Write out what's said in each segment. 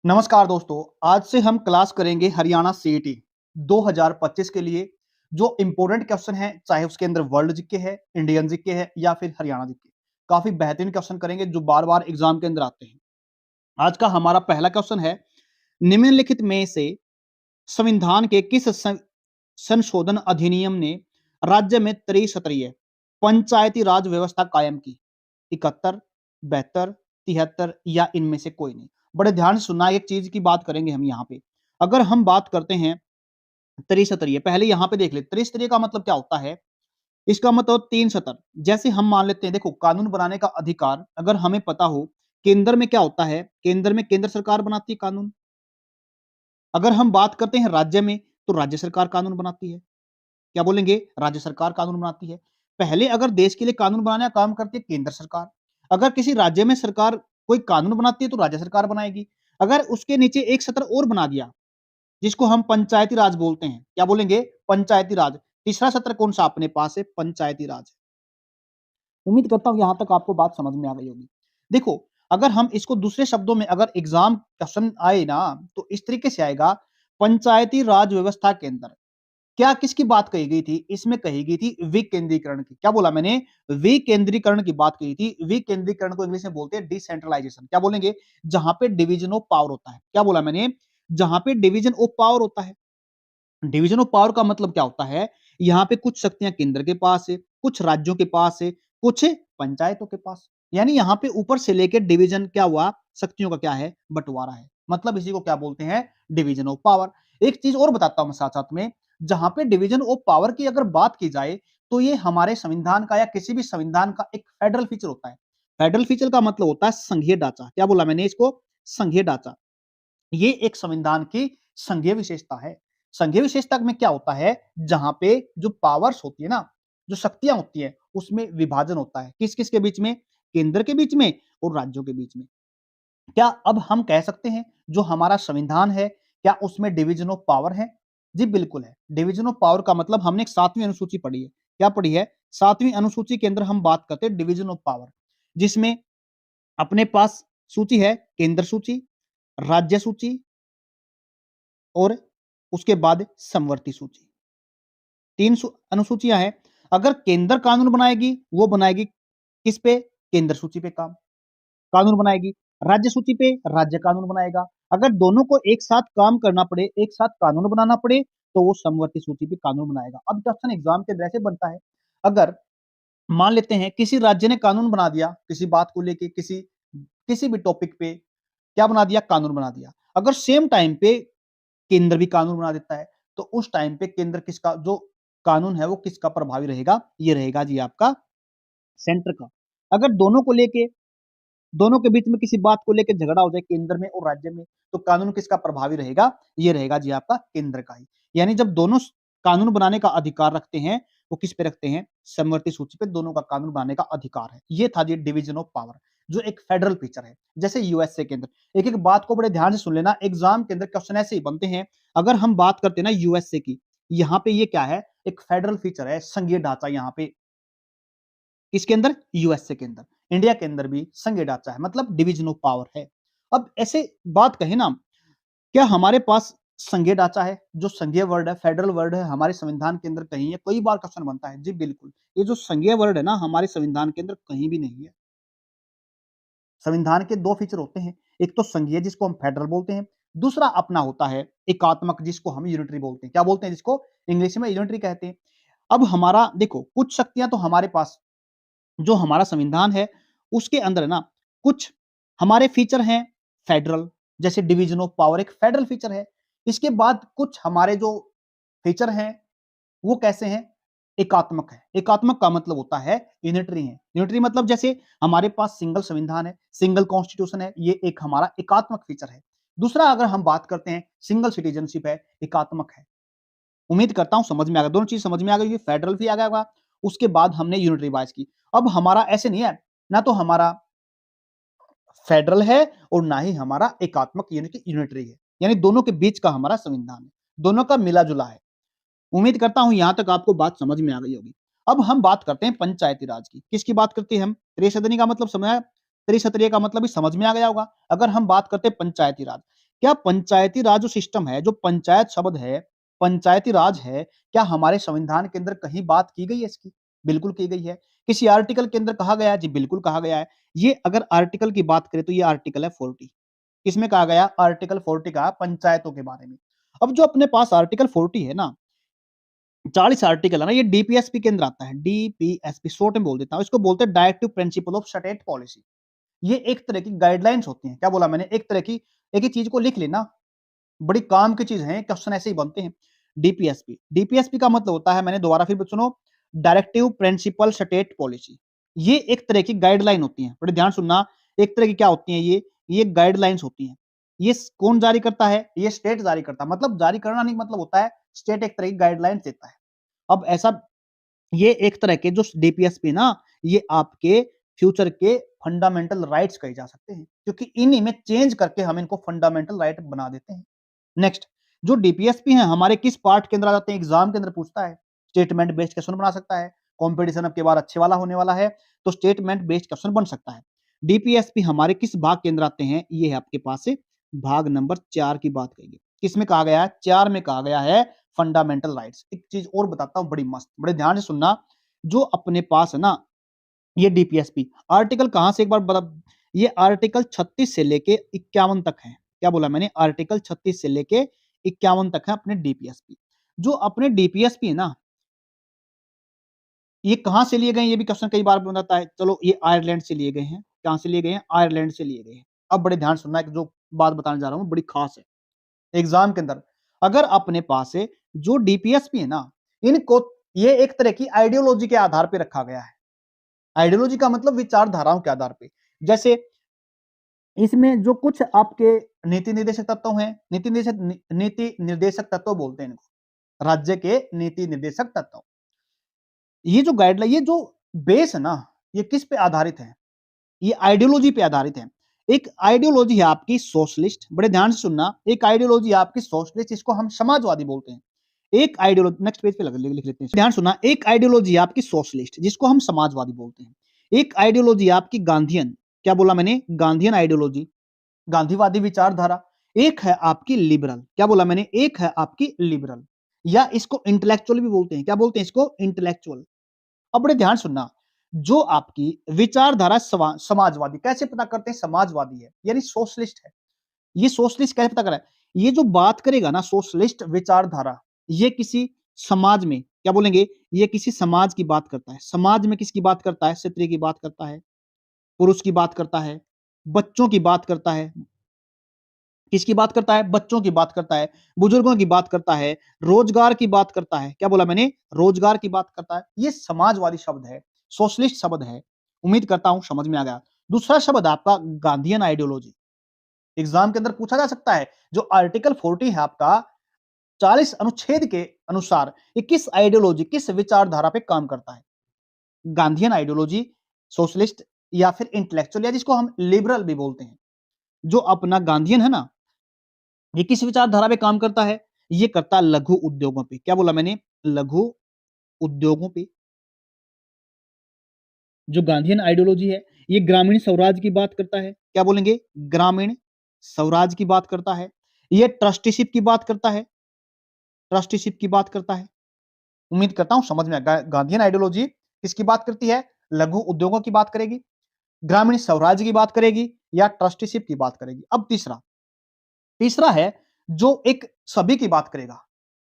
नमस्कार दोस्तों, आज से हम क्लास करेंगे हरियाणा सीईटी 2025 के लिए जो इंपॉर्टेंट क्वेश्चन है, चाहे उसके अंदर वर्ल्ड जीके है, इंडियन जीके है या फिर हरियाणा जीके। काफी बेहतरीन क्वेश्चन करेंगे जो बार-बार एग्जाम के अंदर आते हैं। आज का हमारा पहला क्वेश्चन है, निम्नलिखित में से संविधान के किस संशोधन अधिनियम ने राज्य में त्रिस्तरीय पंचायती राज व्यवस्था कायम की? 71, 72, 73 या इनमें से कोई नहीं? बड़े ध्यान से सुनना, एक चीज की बात करेंगे हम यहाँ पे। अगर हम बात करते हैं त्रिस्तरीय, पहले यहाँ पे देख ले त्रिस्तरीय का मतलब क्या होता है। इसका मतलब तीन सतर। जैसे हम मान लेते हैं, देखो कानून बनाने का अधिकार अगर हमें पता हो, केंद्र में क्या होता है, केंद्र में केंद्र सरकार बनाती है कानून। अगर हम बात करते हैं राज्य में, तो राज्य सरकार कानून बनाती है। क्या बोलेंगे? राज्य सरकार कानून बनाती है। पहले अगर देश के लिए कानून बनाने का काम करती है केंद्र सरकार। अगर किसी राज्य में सरकार कोई कानून बनाती है तो राज्य सरकार बनाएगी। अगर उसके नीचे एक सत्र और बना दिया, जिसको हम पंचायती राज बोलते हैं, क्या बोलेंगे? पंचायती राज। तीसरा सत्र कौन सा अपने पास है? पंचायती राज। उम्मीद करता हूं यहां तक आपको बात समझ में आ गई होगी। देखो, अगर हम इसको दूसरे शब्दों में अगर एग्जाम क्वेश्चन आए ना, तो इस तरीके से आएगा, पंचायती राज व्यवस्था के अंदर क्या किसकी बात कही गई थी? इसमें कही गई थी विकेंद्रीकरण की। क्या बोला मैंने? विकेंद्रीकरण की बात कही थी। विकेंद्रीकरण को इंग्लिश में बोलते हैं डिसेंट्रलाइजेशन। क्या बोलेंगे? जहां पे डिवीजन ऑफ पावर होता है। क्या बोला मैंने? जहां पे डिवीजन ऑफ पावर होता है। डिवीजन ऑफ पावर का मतलब क्या होता है? यहाँ पे कुछ शक्तियां केंद्र के पास है, कुछ राज्यों के पास है, कुछ पंचायतों के पास। यानी यहाँ पे ऊपर से लेकर डिवीजन क्या हुआ? शक्तियों का क्या है? बंटवारा है। मतलब इसी को क्या बोलते हैं? Division of power. एक चीज और बताता हूं साथ साथ में, जहां पे डिवीजन ऑफ पावर की अगर बात की जाए, तो ये हमारे संविधान का या किसी भी संविधान का एक फेडरल फीचर होता है। फेडरल फीचर का मतलब होता है संघीय ढांचा। क्या बोला मैंने? इसको संघीय ढांचा। ये एक संविधान की संघीय विशेषता है। संघीय विशेषता में क्या होता है? जहां पे जो पावर्स होती है ना, जो शक्तियां होती है, उसमें विभाजन होता है। किस किस के बीच में? केंद्र के बीच में और राज्यों के बीच में। क्या अब हम कह सकते हैं जो हमारा संविधान है, क्या उसमें डिवीजन ऑफ पावर है? जी बिल्कुल है। डिवीजन ऑफ पावर का मतलब हमने एक 7वीं अनुसूची पढ़ी है। क्या पढ़ी है? 7वीं अनुसूची के अंदर हम बात करते हैं डिवीजन ऑफ पावर, जिसमें अपने पास सूची है केंद्र सूची, राज्य सूची और उसके बाद समवर्ती सूची। 3 अनुसूचियां हैं। अगर केंद्र कानून बनाएगी, वो बनाएगी किस पे? केंद्र सूची पे काम कानून बनाएगी। राज्य सूची पे राज्य कानून बनाएगा। अगर दोनों को एक साथ काम करना पड़े, एक साथ कानून बनाना पड़े, तो वो समवर्ती सूची पे कानून बनाएगा। अब क्वेश्चन एग्जाम के अंदर ऐसे बनता है, अगर मान लेते हैं किसी राज्य ने कानून बना दिया, किसी बात को लेके, किसी किसी भी टॉपिक पे क्या बना दिया? कानून बना दिया। अगर सेम टाइम पे केंद्र भी कानून बना देता है, तो उस टाइम पे केंद्र किसका जो कानून है वो किसका प्रभावी रहेगा? ये रहेगा जी आपका सेंटर का। अगर दोनों के बीच में किसी बात को लेकर झगड़ा हो जाए केंद्र में और राज्य में, तो कानून किसका प्रभावी रहेगा? ये रहेगा जी आपका केंद्र का ही। यानी जब दोनों कानून बनाने का अधिकार रखते हैं, वो किस पे रखते हैं? समवर्ती सूची पे दोनों का कानून बनाने का अधिकार है। ये था जी डिवीजन ऑफ पावर, जो एक फेडरल फीचर है, जैसे यूएसए के अंदर। एक एक बात को बड़े ध्यान से सुन लेना, एग्जाम के अंदर क्वेश्चन ऐसे ही बनते हैं। अगर हम बात करते हैं ना यूएसए की, यहाँ पे ये क्या है? एक फेडरल फीचर है, संघीय ढांचा। यहाँ पे किसके अंदर? यूएसए के अंदर। इंडिया के अंदर भी संघीय ढांचा है, मतलब डिवीजन ऑफ पावर है। अब ऐसे बात कहें ना, क्या हमारे पास संघीय ढांचा है? जो संघीय वर्ड है, फेडरल वर्ड है, हमारे संविधान के अंदर कहीं है? कई बार क्वेश्चन बनता है। जी बिल्कुल। ये जो संघीय वर्ड है ना, हमारे संविधान के अंदर कहीं भी नहीं है। संविधान के दो फीचर होते हैं, एक तो संघीय जिसको हम फेडरल बोलते हैं, दूसरा अपना होता है एकात्मक जिसको हम यूनिटरी बोलते हैं। क्या बोलते हैं? जिसको इंग्लिश में यूनिटरी कहते हैं। अब हमारा देखो, कुछ शक्तियां तो हमारे पास, जो हमारा संविधान है उसके अंदर है ना, कुछ हमारे फीचर हैं फेडरल, जैसे डिवीजन ऑफ पावर एक फेडरल फीचर है। इसके बाद कुछ हमारे जो फीचर हैं वो कैसे हैं? एकात्मक है। एकात्मक का मतलब होता है यूनिटरी है। यूनिटरी मतलब जैसे हमारे पास सिंगल संविधान है, सिंगल कॉन्स्टिट्यूशन है, ये एक हमारा एकात्मक फीचर है। दूसरा अगर हम बात करते हैं सिंगल सिटीजनशिप है, एकात्मक है। उम्मीद करता हूं समझ में आ गया, दोनों चीज समझ में आ गई, फेडरल भी आ गया होगा। उसके बाद हमने यूनिट रिवाइज की। अब हमारा ऐसे नहीं है, ना तो हमारा फेडरल है और ना ही हमारा एकात्मक यानी कि यूनिटरी है। यानी दोनों के बीच का हमारा संविधान है, दोनों का मिला जुला है। उम्मीद करता हूं यहां तक आपको बात समझ में आ गई होगी। अब हम बात करते हैं पंचायती राज की। किसकी बात करते हैं हम? त्रिसदनी का मतलब समझ, त्रिसत्रीय का मतलब भी समझ में आ गया होगा। अगर हम बात करते हैं पंचायती राज, क्या पंचायती राज जो सिस्टम है, जो पंचायत शब्द है, पंचायती राज है, क्या हमारे संविधान के अंदर कहीं बात की गई है इसकी? बिल्कुल की गई है। किसी आर्टिकल के अंदर कहा गया है? जी बिल्कुल कहा गया है। ये अगर आर्टिकल की बात करें तो ये आर्टिकल है 40। किसमें कहा गया? आर्टिकल 40 कहा पंचायतों के बारे में। अब जो अपने पास आर्टिकल 40 है ना, 40 आर्टिकल है ना, ये डीपीएसपी के अंदर आता है। डीपीएसपी शॉर्ट में बोल देता हूँ। इसको बोलते हैं directive principle of state policy. ये एक तरह की गाइडलाइंस होती हैं। क्या बोला मैंने? एक तरह की एक ही चीज को लिख लेना, बड़ी काम की चीज है, क्वेश्चन ऐसे ही बनते हैं। डीपीएसपी, डीपीएसपी का मतलब होता है, मैंने दोबारा फिर सुनो, डायरेक्टिव प्रिंसिपल स्टेट पॉलिसी। ये एक तरह की गाइडलाइन होती है, बड़े ध्यान सुनना। एक तरह की क्या होती है ये गाइडलाइंस होती हैं। ये कौन जारी करता है? ये स्टेट जारी करता है। मतलब जारी करना नहीं, मतलब होता है स्टेट एक तरह की गाइडलाइंस देता है। अब ऐसा, ये एक तरह के जो डीपीएसपी ना, ये आपके फ्यूचर के फंडामेंटल राइट्स कहे जा सकते हैं, क्योंकि इन्हीं में चेंज करके हम इनको फंडामेंटल राइट बना देते हैं। नेक्स्ट, जो डीपीएसपी है हमारे किस पार्ट के अंदर आ जाते हैं? एग्जाम के अंदर पूछता है। स्टेटमेंट बेस्ड क्वेश्चन बना सकता है। कंपटीशन अब के बार अच्छे वाला होने वाला है, तो स्टेटमेंट बेस्ड क्वेश्चन बन सकता है। डीपीएसपी हमारे किस भाग के अंदर आते हैं? ये है आपके पास से भाग नंबर 4 की बात करेंगे। किसमें कहा गया है? 4 में कहा गया है फंडामेंटल राइट्स। एक चीज और बताता हूं, बड़ी मस्त, बड़े ध्यान से सुनना। जो अपने पास है ना, ये डीपीएसपी आर्टिकल कहां से, एक बार बता। ये आर्टिकल 36 से लेके 51 तक है। क्या बोला मैंने? आर्टिकल 36 से लेके 51 तक है अपने डीपीएसपी। जो अपने डीपीएसपी है ना, ये कहां से लिए गए? ये भी क्वेश्चन कई बार बनाता है। चलो, ये आयरलैंड से लिए गए हैं। कहां से लिए गए हैं? आयरलैंड से लिए गए हैं। अब बड़े ध्यान सुनना, एक जो बात बताने जा रहा हूं बड़ी खास है। एग्जाम के अंदर अगर अपने पास है जो डीपीएसपी है ना, इनको ये एक तरह की आइडियोलॉजी के आधार पे रखा गया है। आइडियोलॉजी का मतलब विचारधाराओं के आधार पे। जैसे इसमें जो कुछ आपके नीति निर्देशक तत्व हैं, नीति निर्देशक तत्व बोलते हैं इनको, राज्य के नीति निर्देशक तत्व। ये जो गाइडलाइन, ये जो बेस है ना, ये किस पे आधारित है? ये आइडियोलॉजी पे आधारित है। एक आइडियोलॉजी है आपकी सोशलिस्ट, बड़े ध्यान से सुनना। एक आइडियोलॉजी है आपकी सोशलिस्ट, इसको हम समाजवादी बोलते हैं। एक आइडियोलॉजी, नेक्स्ट पेज पे लिख लेते हैं, ध्यान सुनना। एक आइडियोलॉजी है आपकी सोशलिस्ट, जिसको हम समाजवादी बोलते हैं। एक आइडियोलॉजी है आपकी गांधीयन। क्या बोला मैंने? गांधीयन आइडियोलॉजी, गांधीवादी विचारधारा। एक है आपकी लिबरल। क्या बोला मैंने? एक है आपकी लिबरल, या इसको इंटेलेक्चुअल भी बोलते हैं। क्या बोलते हैं इसको? इंटेलेक्चुअल। अब बड़े ध्यान सुनना, जो आपकी विचारधारा समाजवादी, कैसे पता करते हैं समाजवादी है यानी सोशलिस्ट है? ये सोशलिस्ट कैसे पता करा है? ये जो बात करेगा ना सोशलिस्ट विचारधारा, ये किसी समाज में, क्या बोलेंगे, ये किसी समाज की बात करता है। समाज में किसकी बात करता है? क्षत्रिय की बात करता है, पुरुष की बात करता है, बच्चों की बात करता है। किसकी बात करता है? बच्चों की बात करता है, बुजुर्गों की बात करता है, रोजगार की बात करता है। क्या बोला मैंने? रोजगार की बात करता है। ये समाजवादी शब्द है, सोशलिस्ट शब्द है। उम्मीद करता हूं समझ में आ गया। दूसरा शब्द आपका गांधीयन आइडियोलॉजी, एग्जाम के अंदर पूछा जा सकता है। जो आर्टिकल 40 है आपका, 40 अनुच्छेद के अनुसार, ये किस आइडियोलॉजी, किस विचारधारा पे काम करता है? गांधीयन आइडियोलॉजी, सोशलिस्ट, या फिर इंटेलेक्चुअल, या जिसको हम लिबरल भी बोलते हैं। जो अपना गांधीयन है ना, ये किस विचारधारा पे काम करता है? ये करता है लघु उद्योगों पे। क्या बोला मैंने? लघु उद्योगों पे। जो गांधीयन आइडियोलॉजी है, ये ग्रामीण स्वराज की बात करता है। क्या बोलेंगे? ग्रामीण स्वराज की बात करता है। ये ट्रस्टीशिप की बात करता है, ट्रस्टीशिप की बात करता है। उम्मीद करता हूं समझ में आया। गांधीयन आइडियोलॉजी किसकी बात करती है? लघु उद्योगों की बात करेगी, ग्रामीण स्वराज की बात करेगी, या ट्रस्टीशिप की बात करेगी। अब तीसरा, तीसरा है जो एक सभी की बात करेगा।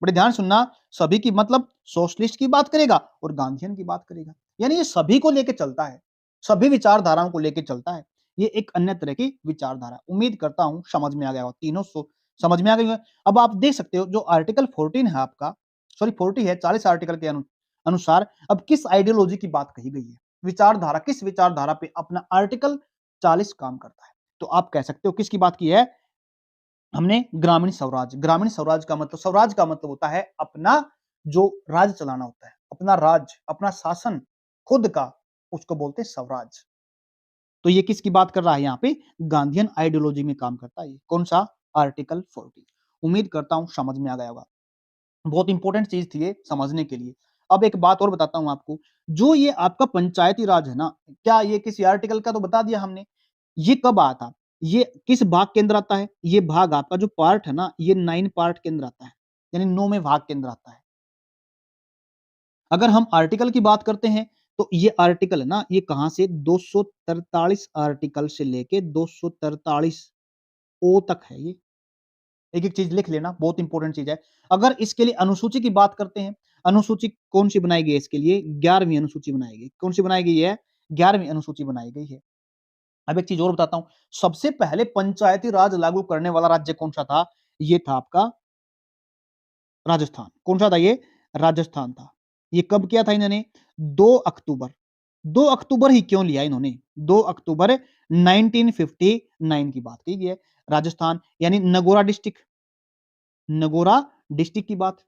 बड़े ध्यान सुनना, सभी की मतलब सोशलिस्ट की बात करेगा और गांधीयन की बात करेगा। यानी ये सभी को लेके चलता है, सभी विचारधाराओं को लेके चलता है। ये एक अन्य तरह की विचारधारा। उम्मीद करता हूं समझ में आ गया होगा, तीनों समझ में आ गई है। अब आप देख सकते हो जो आर्टिकल 14 है आपका, सॉरी 40 है, 40 आर्टिकल के अनुसार अब किस आइडियोलॉजी की बात कही गई है, विचारधारा, किस विचारधारा पे अपना आर्टिकल 40 काम करता है। तो आप कह सकते हो किसकी बात की है हमने? ग्रामीण स्वराज। ग्रामीण स्वराज का मतलब, स्वराज का मतलब होता है अपना जो राज चलाना होता है, अपना राज, अपना शासन खुद का, उसको बोलते हैं स्वराज। तो ये किसकी बात कर रहा है यहाँ पे? गांधीयन आइडियोलॉजी में काम करता है। कौन सा? आर्टिकल 40। उम्मीद करता हूं समझ में आ गया होगा। बहुत इंपॉर्टेंट चीज थी ये समझने के लिए। अब एक बात और बताता हूं आपको, जो ये आपका पंचायती राज है ना, क्या ये किसी आर्टिकल का तो बता दिया हमने, ये कब आया था? ये किस भाग के अंदर आता है? ये भाग आपका जो पार्ट है ना, ये 9 पार्ट के अंदर आता है, यानी 9वें भाग के अंदर आता है। अगर हम आर्टिकल की बात करते हैं, तो ये आर्टिकल है ना, ये कहाँ से 243 आर्टिकल से लेके 243 ओ तक है ये। एक-एक चीज़ लिख लेना, बहुत इंपॉर्टेंट चीज़ है। अगर इसके लिए अनुसूची की बात करते हैं, अनुसूची कौन-सी बनाई गई है इसके लिए? 11वीं अनुसूची बनाई गई। कौन-सी बनाई गई है? 11वीं अनुसूची बनाई गई है। अब एक चीज़ और बताता हूँ, सबसे पहले पंचायती राज लागू करने वाला राज्य कौन-सा था? ये था आपका राजस्थान। कौन-सा था ये? राजस्थान था। ये कब किया था इन्होंने? 2 अक्टूबर। 2 अक्टूबर ही क्यों लिया इन्होंने? 2 अक्टूबर 1959 की बात की गई है। राजस्थान यानी नगोरा डिस्ट्रिक्ट की बात।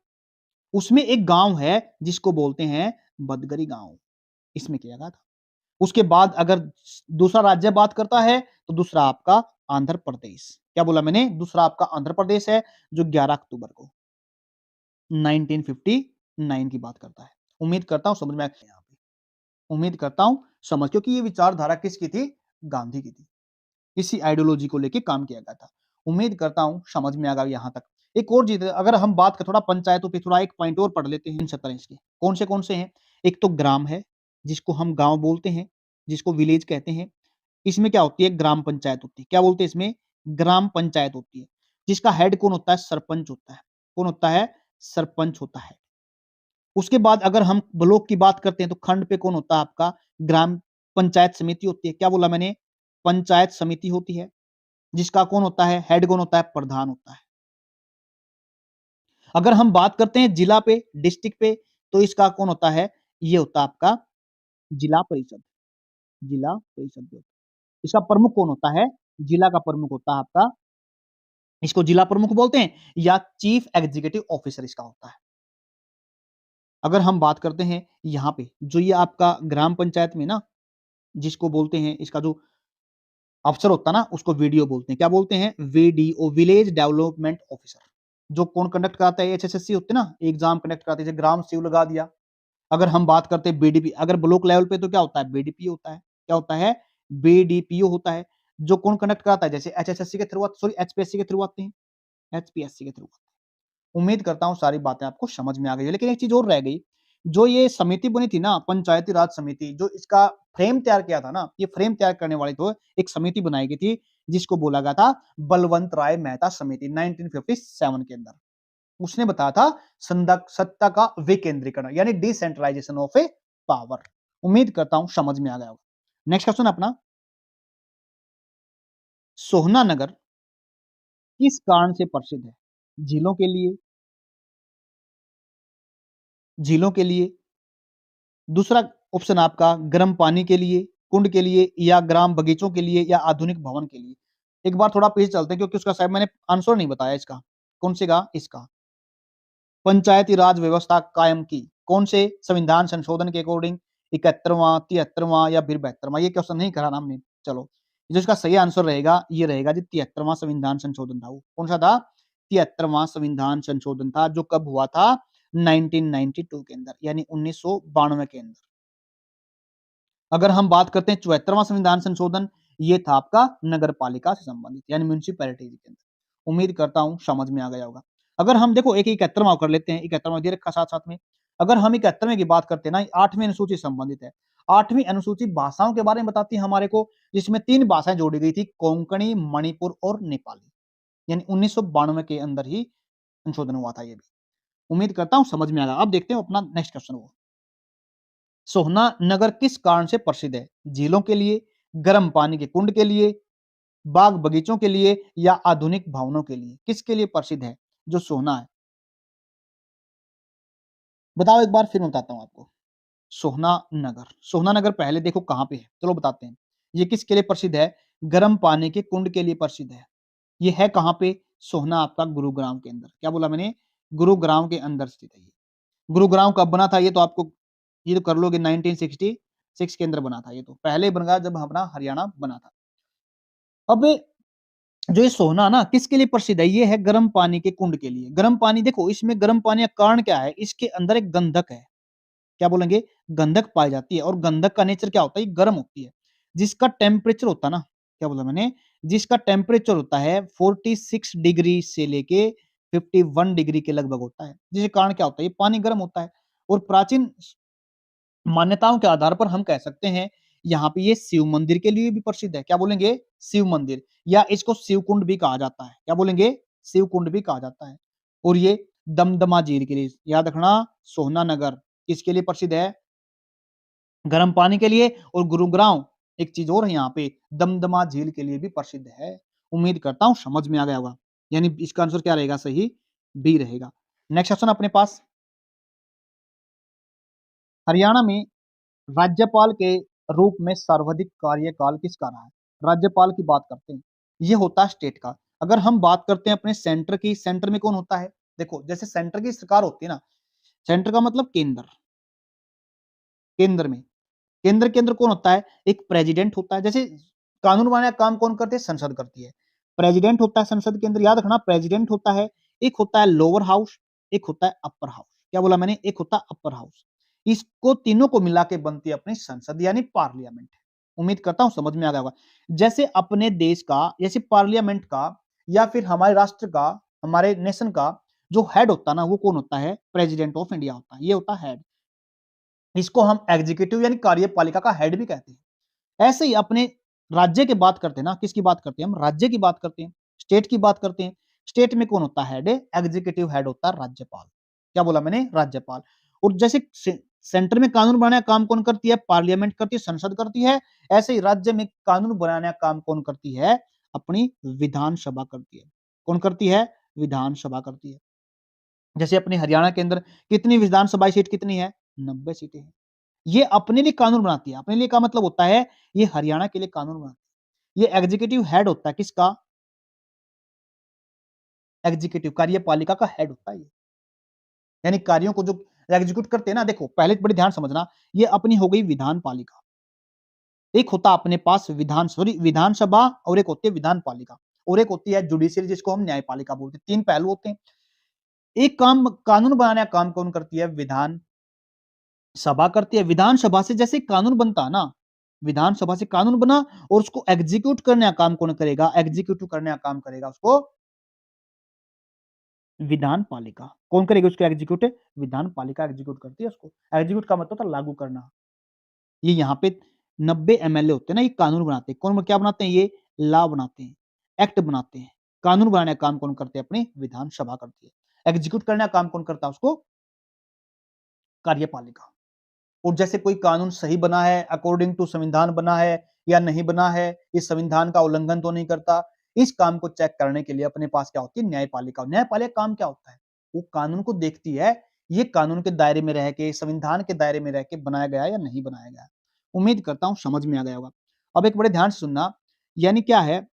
उसमें एक गाँव है जिसको बोलते हैं बदगरी गाँव, इसमें किया गया था। उसके बाद अगर दूसरा राज्य बात करता है, तो दूसरा आपका आंध्र प्रदेश। क्या बोला मैंने? दूसरा आपका आंध्र प्रदेश है, जो 11 अक्टूबर को 1959 की बात करता है। उम्मीद करता हूँ समझ में आया यहाँ पे। उम्मीद करता हूँ समझ क्योंकि ये विचारधारा किसकी थी? गांधी की थी। इसी आइडियोलॉजी को लेके काम किया गया था। उम्मीद करता हूँ समझ में आ गया यहाँ तक। एक और चीज़ अगर हम बात करें थोड़ा पंचायतों पे थोड़ा एक पॉइंट और पढ़ लेते हैं 70 इसके। कौन से हैं? एक तो ग्राम है, जिसको हम गाँव बोलते हैं, जिसको विलेज कहते हैं। इसमें क्या होती है? ग्राम पंचायत होती है। क्या बोलते हैं इसमें? ग्राम पंचायत होती है। जिसका हेड कौन होता है? सरपंच होता है। कौन होता है? सरपंच होता है। उसके बाद अगर हम ब्लॉक की बात करते हैं तो खंड पे कौन होता है आपका? ग्राम पंचायत समिति होती है। क्या बोला मैंने? पंचायत समिति होती है। जिसका कौन होता है? हेड कौन होता है? प्रधान होता है। अगर हम बात करते हैं जिला पे, डिस्ट्रिक्ट पे, तो इसका कौन होता है? ये होता है आपका जिला परिषद। जिला परिषद जो होता है। इसका प्रमुख कौन होता है? जिला का प्रमुख होता है आपका, इसको जिला प्रमुख बोलते हैं या चीफ एग्जीक्यूटिव ऑफिसर इसका होता है। अगर हम बात करते हैं यहाँ पे, जो ये आपका ग्राम पंचायत में ना, जिसको बोलते हैं इसका जो अफ़सर होता है ना, उसको वीडीओ बोलते हैं। क्या बोलते हैं? Video, village development officer. जो कौन कंडक्ट कराता है? एचएसएससी होती है ना, एग्ज़ाम कंडक्ट कराती है, जैसे ग्राम सेवक लगा दिया। अगर हम बात करते हैं बीडीपी, अगर ब्लॉक लेवल पे तो क्या होता है? बीडीपी होता है। क्या होता है? बीडीपीओ होता है। जो कौन कंडक्ट कराता है? जैसे एचएसएससी के थ्रू सॉरी एचपीएससी के थ्रू आते हैं, एचपीएससी के थ्रू। उम्मीद करता हूँ सारी बातें आपको समझ में आ गई है। लेकिन एक चीज़ और रह गई, जो ये समिति बनी थी ना, पंचायती राज समिति, जो इसका फ्रेम तैयार किया था ना, ये फ्रेम तैयार करने वाली तो एक समिति बनाई गई थी, जिसको बोला गया था बलवंत राय मेहता समिति 1957 के अंदर। उसने बताया था सत्ता का विकेंद्रीकरण यानी डिसेंट्रलाइजेशन ऑफ ए पावर। उम्मीद करता हूँ समझ में आ गया होगा। नेक्स्ट क्वेश्चन अपना, सोहना नगर किस कारण से प्रसिद्ध है? झीलों के लिए, झीलों के लिए, दूसरा ऑप्शन आपका गर्म पानी के लिए, कुंड के लिए या ग्राम बगीचों के लिए या आधुनिक भवन के लिए। एक बार थोड़ा पीछे चलते हैं क्योंकि उसका शायद मैंने आंसर नहीं बताया इसका। कौन से का? इसका। पंचायती राज व्यवस्था कायम की। कौन से संविधान संशोधन के अकॉर्डिंग? 71वां, 73वां या फिर 72वां? ये क्वेश्चन नहीं करा ना हमने। चलो, जो इसका सही आंसर रहेगा, ये रहेगा जी 73वां संविधान संशोधन था वो। कौन-सा था? 73वां संविधान संशोधन था, जो कब हुआ था? 1992 के अंदर, यानी 1992 के अंदर। अगर हम बात करते हैं 74वां संविधान संशोधन, ये था आपका नगर पालिका से संबंधित यानी म्युनिसिपैलिटी के अंदर। उम्मीद करता हूँ समझ में आ गया होगा। अगर हम देखो एक 71वां कर लेते हैं, 71वां दे रखा साथ-साथ में। अगर हम 71वें की बात करते हैं ना, 8वीं अनुसूची से संबंधित है। 8वीं अनुसूची भाषाओं के बारे में बताती है हमारे को, जिसमें 3 भाषाएँ जोड़ी गई थी, कोंकणी, मणिपुर और नेपाली। यानी 1992 के अंदर ही संशोधन हुआ था ये भी। उम्मीद करता हूँ समझ में आ गया। अब देखते हैं अपना नेक्स्ट क्वेश्चन वो। सोहना नगर किस कारण से प्रसिद्ध है? झीलों के लिए, गर्म पानी के कुंड के लिए, बाग बगीचों के लिए या आधुनिक भवनों के लिए? किसके लिए प्रसिद्ध है जो सोहना है? बताओ एक बार फिर मैं बताता हूँ आपको। सोहना नगर, सोहना नगर पहले देखो कहाँ पे है? चलो बताते हैं। ये किसके लिए प्रसिद्ध है? गर्म पानी के कुंड के लिए प्रसिद्ध है। ये है कहाँ पे? सोहना आपका गुरुग्राम के अंदर। क्या बोला मैंने? गुरुग्राम के अंदर स्थित है ये। गुरुग्राम कब बना था? ये तो कर लोगे 1966 के अंदर बना था ये तो। पहले बन गया जब अपना हरियाणा बना था। अब जो ये सोना ना किसके लिए प्रसिद्ध है? ये है गर्म पानी के कुंड के लिए। गर्म पानी देखो इसमें गर्म पानी का कारण क्या है? इसके अंदर एक गंधक है। क्या बोलेंगे? गंधक पाई जाती है और गंधक का नेचर क्या होता है? ये गर्म होती है। जिसका टेम्परेचर होता है ना, क्या बोला मैंने? जिसका टेम्परेचर होता है 46 डिग्री से लेके 51 डिग्री के लगभग होता है, जिसके कारण क्या होता है, ये पानी गर्म होता है। और प्राचीन मान्यताओं के आधार पर हम कह सकते हैं यहाँ पे ये शिव मंदिर के लिए भी प्रसिद्ध है। क्या बोलेंगे? शिव मंदिर, या इसको शिव कुंड भी कहा जाता है। क्या बोलेंगे? शिव कुंड भी कहा जाता है। और ये दमदमा झील के लिए, याद रखना, सोहना नगर किसके लिए प्रसिद्ध है? गर्म पानी के लिए। और गुरुग्राम, एक चीज और है यहाँ पे, दमदमा झील के लिए भी प्रसिद्ध है। उम्मीद करता हूँ समझ में आ गया होगा। यानी इसका आंसर क्या रहेगा? सही बी रहेगा। नेक्स्ट क्वेश्चन अपने पास, हरियाणा में राज्यपाल के रूप में सर्वाधिक कार्यकाल किसका रहा है? राज्यपाल की बात करते हैं, ये होता है स्टेट का। अगर हम बात करते हैं अपने सेंटर की, सेंटर में कौन होता है? देखो, जैसे सेंटर की सरकार होती है ना, सेंटर का मतलब केंद्र, केंद्र में, केंद्र के अंदर कौन होता है? एक प्रेसिडेंट होता है। जैसे कानून बनाने का काम कौन करती है? संसद करती है। प्रेसिडेंट होता है संसद के अंदर, याद रखना, प्रेसिडेंट होता है। एक होता है लोअर हाउस, एक होता है अपर हाउस। क्या बोला मैंने? एक होता है अपर हाउस। इसको तीनों को मिला के बनती है अपनी संसद यानी पार्लियामेंट। उम्मीद करता हूं समझ में आ गया होगा। जैसे अपने देश का, जैसे पार्लियामेंट का या फिर हमारे राष्ट्र का, हमारे नेशन का जो हेड होता है ना, वो कौन होता है? प्रेसिडेंट ऑफ इंडिया होता है। ये होता है हेड। इसको हम एग्जीक्यूटिव यानी कार्यपालिका का हेड भी कहते हैं। ऐसे ही अपने राज्य की बात करते हैं ना, किसकी बात करते हैं हम? राज्य की बात करते हैं, स्टेट की बात करते हैं। स्टेट में कौन होता है? हेड, एग्जीक्यूटिव हेड होता है राज्यपाल। क्या बोला मैंने? राज्यपाल। और जैसे सेंटर में कानून बनाने का काम कौन करती है? पार्लियामेंट करती है, संसद करती है। ऐसे ही राज्य में कानून बनाने का काम कौन करती है? अपनी विधानसभा करती है। कौन करती है? विधानसभा करती है। जैसे अपने हरियाणा के अंदर कितनी विधानसभा सीट कितनी है? 90 सीटें हैं। ये अपने लिए कानून बनाती है। अपने लिए का मतलब होता है ये हरियाणा के लिए कानून बनाती है। ये एग्जीक्यूटिव हेड होता है, किसका? एग्जीक्यूटिव कार्यपालिका का हेड होता है ये। यानी कार्यों को जो एग्जीक्यूट करते हैं ना, देखो पहले बड़े ध्यान समझना, ये अपनी हो गई विधान पालिका। एक होता अपने पास विधानसभा, और एक होती है विधान पालिका, और एक होती है जुडिशियल जिसको हम न्यायपालिका बोलते हैं। तीन पहलू होते हैं। एक काम कानून बनाने का काम कौन करती है? विधान सभा करती है। विधानसभा से जैसे कानून बनता है ना, विधानसभा से कानून बना, और उसको एग्जीक्यूट करने का काम कौन करेगा? एग्जीक्यूटिव करने का काम करेगा उसको विधान पालिका। कौन करेगी उसको एग्जीक्यूट? विधान पालिका एग्जीक्यूट करती है उसको। एग्जीक्यूट का मतलब था लागू करना। ये यहाँ पे 90 एमएलए होते हैं ना, ये कानून बनाते हैं। कौन क्या बनाते हैं? ये लॉ बनाते हैं, एक्ट बनाते हैं। कानून बनाने का काम कौन करते हैं? अपनी विधानसभा करती है। एग्जीक्यूट करने का काम कौन करता है? उसको कार्यपालिका। और जैसे कोई कानून सही बना है, अकॉर्डिंग टू संविधान बना है या नहीं बना है, इस संविधान का उल्लंघन तो नहीं करता, इस काम को चेक करने के लिए अपने पास क्या होती है? न्यायपालिका। न्यायपालिका काम क्या होता है? वो कानून को देखती है, ये कानून के दायरे में रह के, संविधान के दायरे में रह के बनाया गया या नहीं बनाया गया। उम्मीद करता हूं समझ में आ गया होगा। अब एक बड़े ध्यान से सुनना, यानी क्या है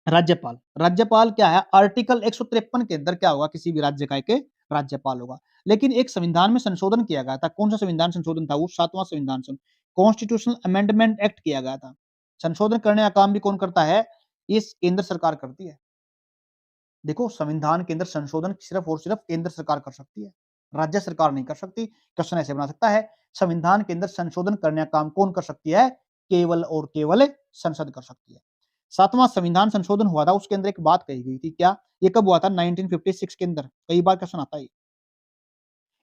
राज्यपाल? राज्यपाल क्या है? आर्टिकल 153 के अंदर क्या होगा? किसी भी राज्य का एक राज्यपाल होगा। लेकिन एक संविधान में संशोधन किया गया था। कौन सा संविधान संशोधन था? वो 7वां संविधान कॉन्स्टिट्यूशनल अमेंडमेंट एक्ट किया गया था। संशोधन करने का काम भी कौन करता है? इस केंद्र सरकार करती है। देखो, संविधान के अंदर संशोधन सिर्फ और सिर्फ केंद्र सरकार कर सकती है, राज्य सरकार नहीं कर सकती। क्वेश्चन ऐसे बना सकता है, संविधान के अंदर संशोधन करने का काम कौन कर सकती है? केवल और केवल संसद कर सकती है। 7वां संविधान संशोधन हुआ था, उसके अंदर एक बात कही गई थी। क्या? ये कब हुआ था? 1956 के अंदर। कई बार क्वेश्चन आता है।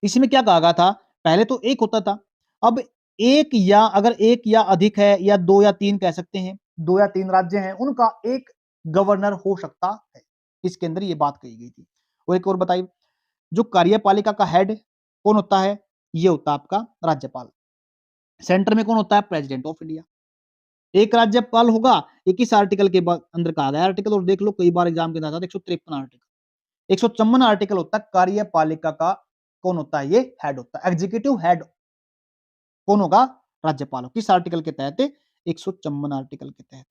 इसमें क्या कहा गया था? पहले तो एक होता था, अब एक, या अगर एक या अधिक है, या दो या तीन कह सकते हैं, दो या तीन राज्य हैं, उनका एक गवर्नर हो सकता है। इसके अंदर ये बात कही गई थी। और एक और बताइए, जो कार्यपालिका का हेड कौन होता है? ये होता है आपका राज्यपाल। सेंटर में कौन होता है? President of India. एक राज्यपाल होगा। 21 आर्टिकल के अंदर कहा गया आर्टिकल, और देख लो कई बार एग्जाम के अंदर 153 आर्टिकल, 154 आर्टिकल होता है कार्यपालिका का। कौन होता है? ये हेड होता है। एग्जीक्यूटिव हेड कौन होगा? राज्यपाल। किस आर्टिकल के तहत? 154 आर्टिकल के तहत।